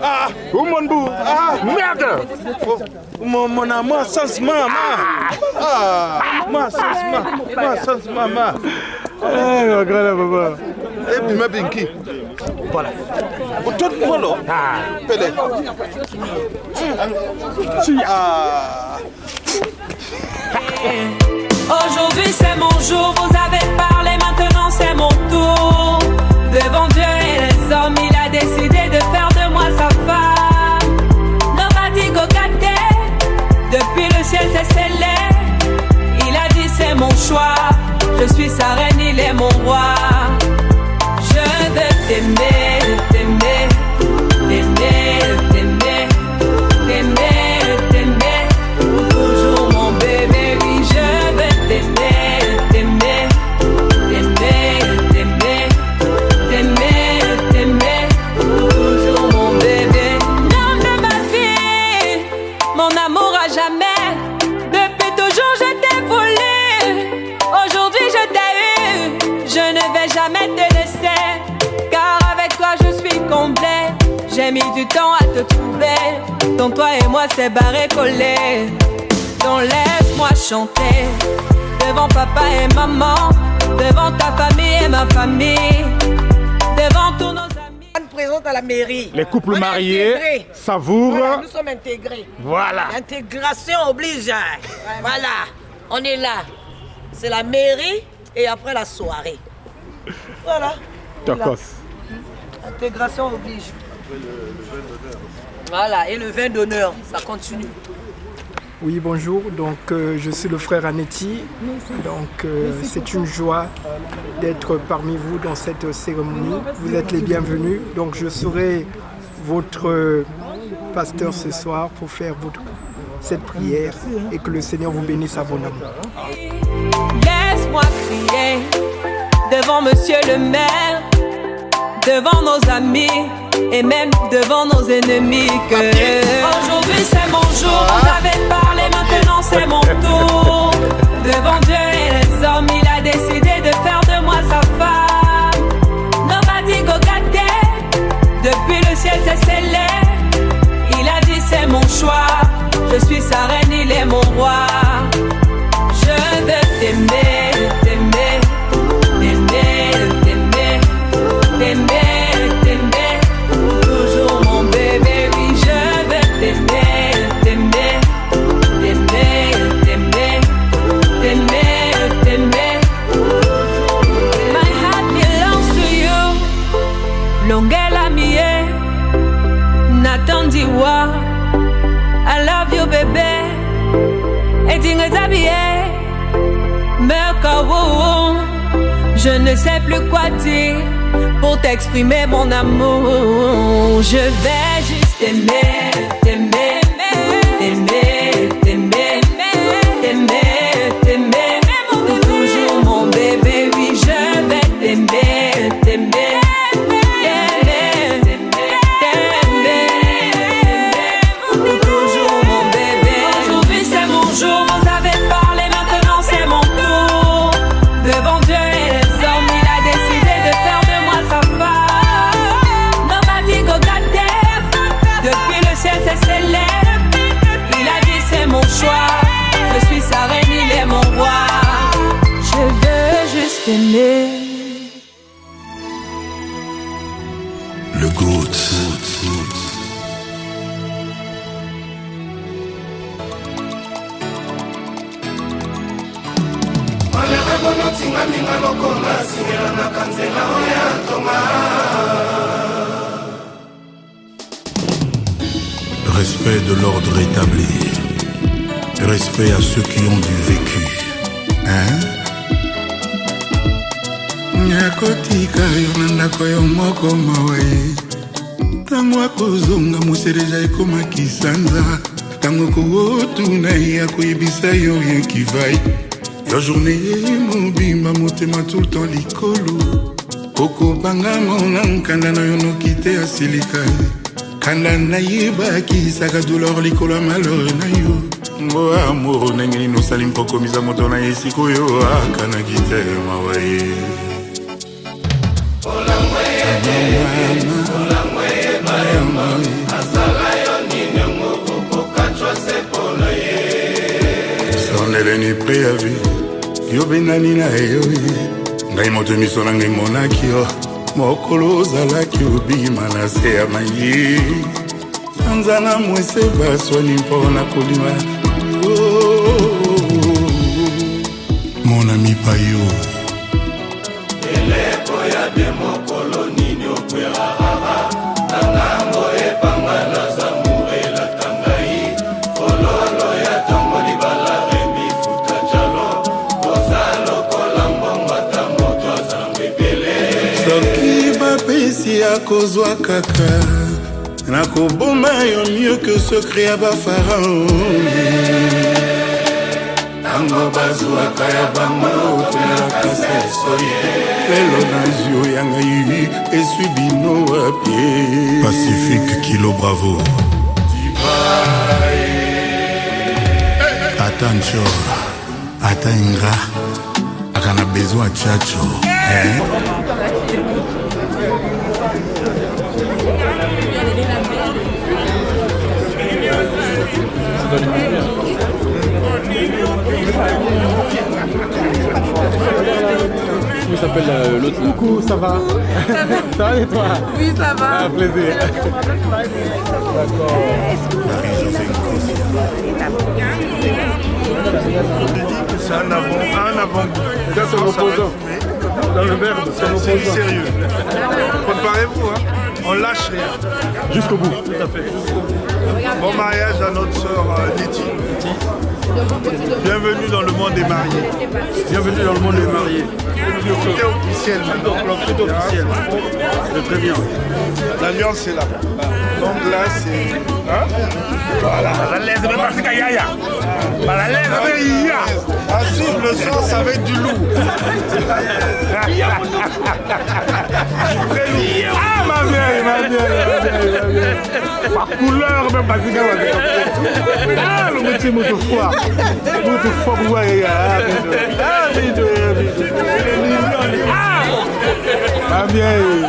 Où mon bout? Merde. Mon amour, sans maman. Moi, sans maman. Ma grande maman. Et puis, ma binky. Voilà. Tout le monde, Pelé. Aujourd'hui c'est mon jour, vous avez parlé, maintenant c'est mon tour. Devant Dieu et les hommes, il a décidé de faire de moi sa femme. J'ai mis du temps à te trouver. Dans toi et moi c'est barré collé. Donc laisse-moi chanter devant papa et maman, devant ta famille et ma famille, devant tous nos amis. On présente à la mairie. Les couples mariés savourent. Voilà, nous sommes intégrés. Voilà. L'intégration oblige. Voilà, on est là. C'est la mairie et après la soirée. Voilà. D'accord. Intégration oblige. Voilà, et le vin d'honneur, ça continue. Oui, bonjour. Donc, je suis le frère Anetti. Donc, c'est une joie d'être parmi vous dans cette cérémonie. Vous êtes les bienvenus. Donc, je serai votre pasteur ce soir pour faire cette prière et que le Seigneur vous bénisse abondamment. Laisse-moi crier devant monsieur le maire, devant nos amis et même devant nos ennemis que aujourd'hui c'est mon jour, vous avez parlé, maintenant c'est mon tour. Devant Dieu et les hommes, il a décidé de faire de moi sa femme. Nobody go get there. Depuis le ciel c'est scellé. Il a dit c'est mon choix. Je suis sa reine, il est mon roi. Je veux t'aimer, t'aimer, t'aimer, t'aimer, t'aimer, t'aimer. Toujours mon bébé, oui, je veux t'aimer, t'aimer, t'aimer, t'aimer, t'aimer, t'aimer. My heart belongs to you. Longela mie, Nathan Diwa. I love you, bébé. Et t'habiller, je ne sais plus quoi dire pour t'exprimer mon amour. Je vais juste t'aimer, t'aimer, t'aimer, t'aimer, t'aimer, t'aimer. Toujours mon bébé, oui, je vais t'aimer, t'aimer. Je suis sa reine, il est mon roi. Je veux juste aimer. Le GOAT. Respect de l'ordre établi. Respect à ceux qui ont du vécu. Hein? Nyakotika yonandako yo moko mawe. Tango akozonga musereja ekoma kisanza. Tango kotuna ya koyebisa yo rien qui vaille. Yo journée mobimba motema tout le temps likolo. Oko banga mona nkanda na yo nokite asilika. Kanda na yeba kisaka douleur likolo malheur na yo. Ngo amour nengeni no salim poko miza moto na yesiko yo akana kite mawaye. Olangwe bayama asala yo nini ngoko kachwa sepolo ye. Sonele ni préavis yo benani na yo ngai moto miso na ngai monaki yo mokolo zalaki obima na se ya mayi. Nzana mwese baswani mpona kolima. Mon ami Payo Eleko ya demo koloni nyokwera rara Nangango epanga na zamure la tangai Fololo ya tango libala remi futa jalo Kozalo kolambonga tamoto azambebele Soki bapesi ya kozwa kaka Nakoboma yo mieux que secret à Bapharaon. Tango bazuaka ya bango pelaka sesoye. Lelo nazio yanga yui esubino à pied. Pacifique Kilo Bravo. Atancho, Ataingra, akana besoin de chacho. Hein? et toi? Oui, ça va. Un plaisir. D'accord. C'est un avant. Ça, c'est l'opposant. Dans le verbe, c'est C'est l'opposant. sérieux. Préparez-vous, hein. On lâche rien. Jusqu'au bout. Tout à fait. Bon mariage à notre sœur Neti. Bienvenue dans le monde des mariés. Bienvenue dans le monde des mariés. Tout est officiel maintenant. Tout officiel. C'est très bien. L'alliance est là. Donc là, c'est... Hein? Voilà. À suivre le sang, ça va être du loup. Ah, ma vieille. Par couleur, même pas si ah, le métier motofoire. Motofoire, ouais, ma vieille.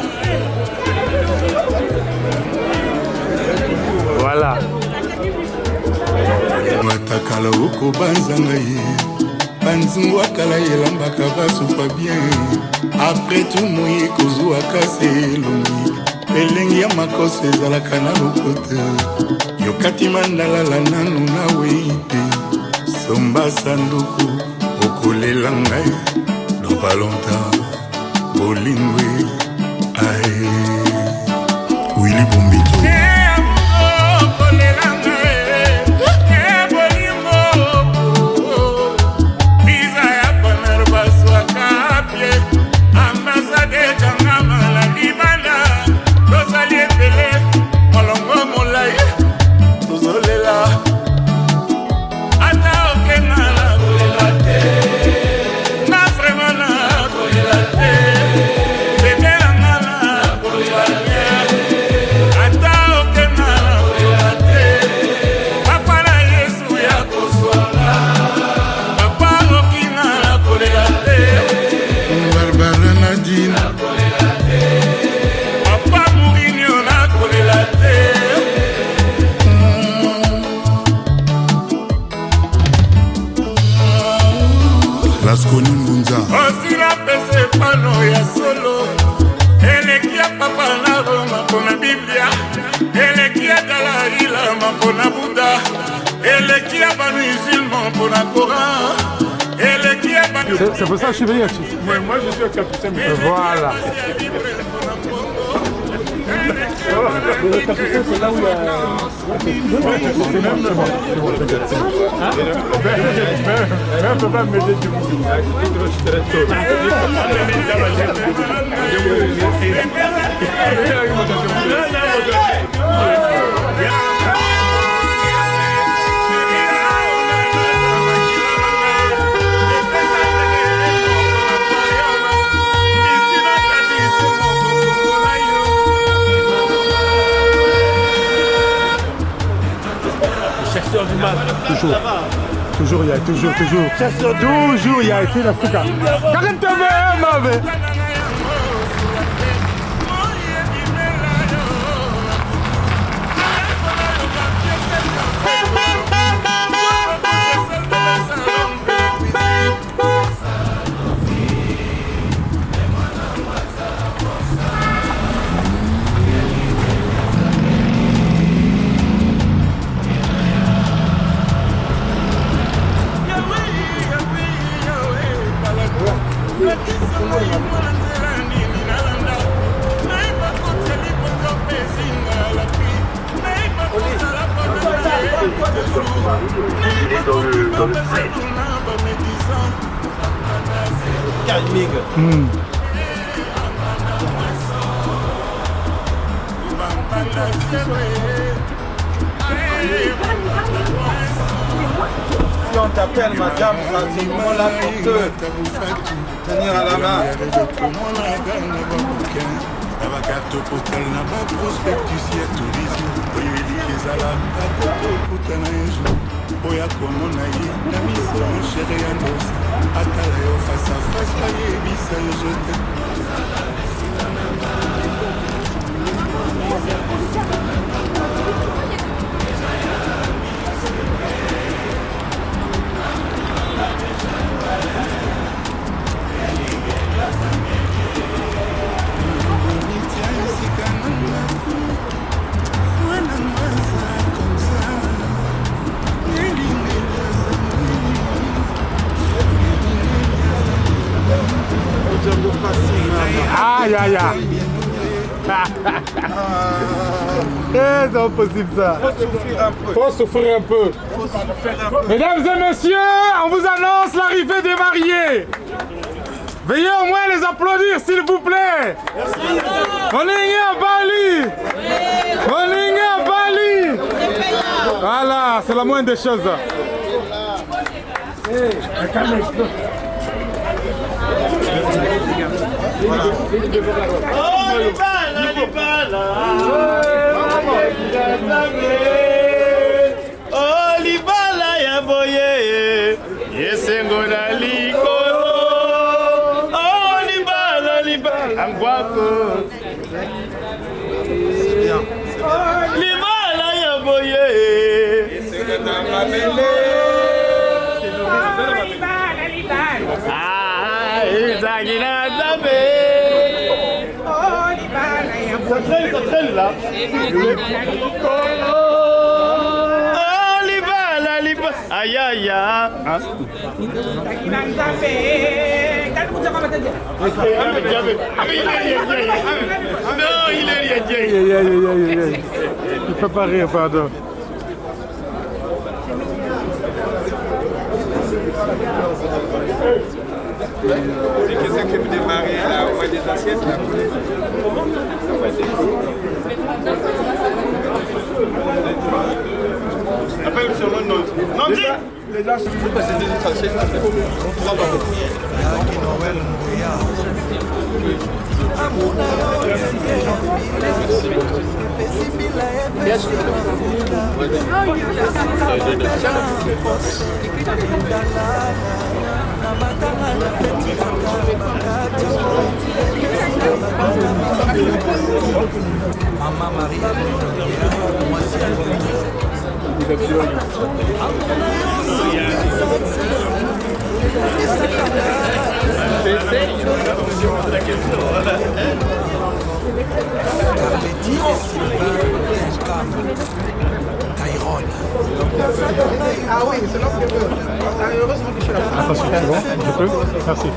Voilà. matakala okobanzanga ye banzingo akala yelambaka basupa bien apres tout moye kozwaka se elongi elengi ya makoso ezalaka na lokota yokati mandalala nanu nawei te somba sanduku okolela ngai dans pas longtemps bolingwe ae Willy Bombito Laskoni Mbunza osila pese pano ya solo eleki ya papa na Roma mpona Biblia eleki ya Dalai Lama mpona Buddha eleki ya bamusulman mpona Coran eleki ya c'est pour ça que je suis venu là-dessus. Moi je suis un capucin. Voilà. Le capucin, c'est là où il y a... On peut pas m'aider du bout. Chercheur du mal. Toujours, il y a toujours il y a été la fouca. Il est dans le set. Karimig. Si on t'appelle madame, c'est le moment là pour te tenir à la main. Abakato postal na ba prospectus ya tourisme oyo eliki ezala akoto okutana ejour oyo akomona ye na miso chere ya ndosi atala yo face à face ayebisa yo jete C'est pas possible ça. Faut souffrir un peu. Mesdames et messieurs, on vous annonce l'arrivée des mariés. Veuillez au moins les applaudir s'il vous plaît. Olinga Bali. Olinga Bali. Voilà, c'est la moindre des choses. Olibala ya boye yesengo na likolo olibala libala ngwako libala ya boye yesengo na mabele ah izagina zabe ça traîne là. Aïe aïe aïe. Non, il est rien. Il peut pas rire, pardon. C'est quelqu'un qui me démarrer là, on voit des assiettes là. Appelle sur le nom. Non, dis. Les gens, c'est des assiettes. Maman Marie, moi Ah oui, c'est là que je veux. Heureusement que je suis là. Attention, c'est bon, je peux. Merci.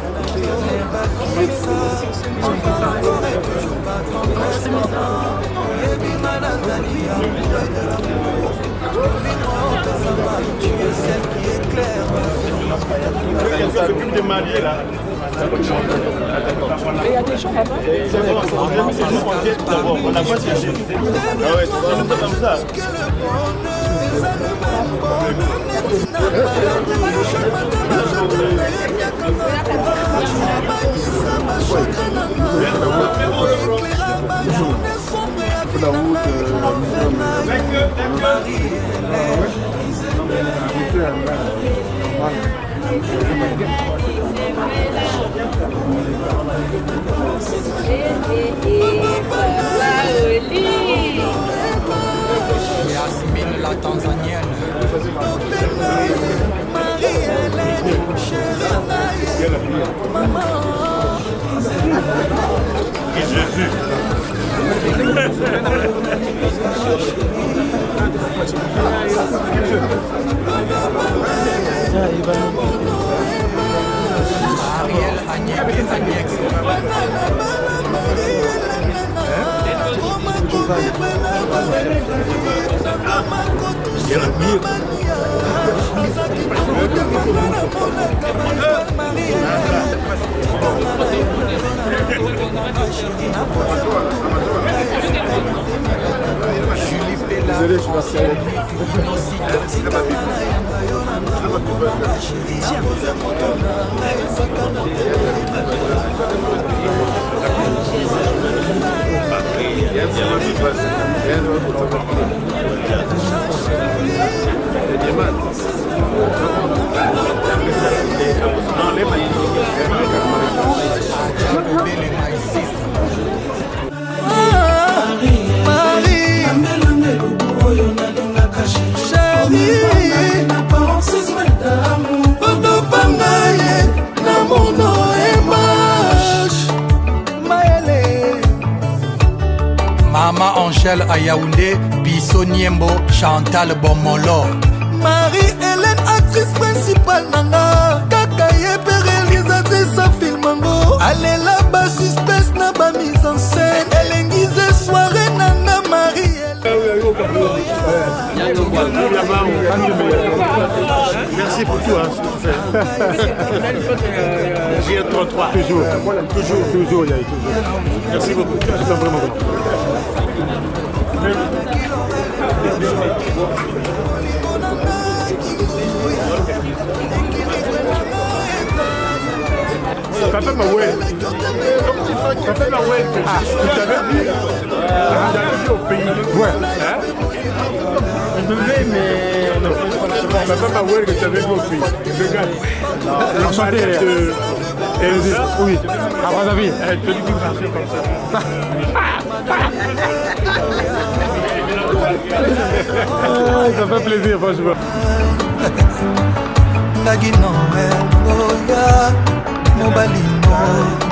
Quelqu'un s'occupe des mariés là. Il y a des gens là-bas. C'est bon, c'est juste en tête d'abord. On n'a pas cherché. Ah ouais, c'est comme ça. Yasmine la Tanzanienne. Et Jésus. Ariel Agnès. Désolé, je suis passé. Mama Angèle Ayaoundé, Bisso Niembo, Chantal Bomolo. Marie-Hélène, actrice principale nanga. Kaka Yepe, réalisatrice à film. Allez là-bas, suspense na bamise. mise en scène elengize soirée nanga Marie. Merci pour tout, hein, ce que tu fais. JR33. Toujours, il y a toujours. Merci beaucoup. Je t'en vraiment bon. Papa Mawel. Papa Mawel, tu t'avais vu au pays. Ouais. Hein? Je me vais, mais... Papa Mawel que tu avais vu au pays. Regarde. L'enchanté. Oui. À votre avis. Tu as dit qu'il marchait comme ça. Ça fait plaisir, franchement. Nagi Noël, Oya, Mobalino.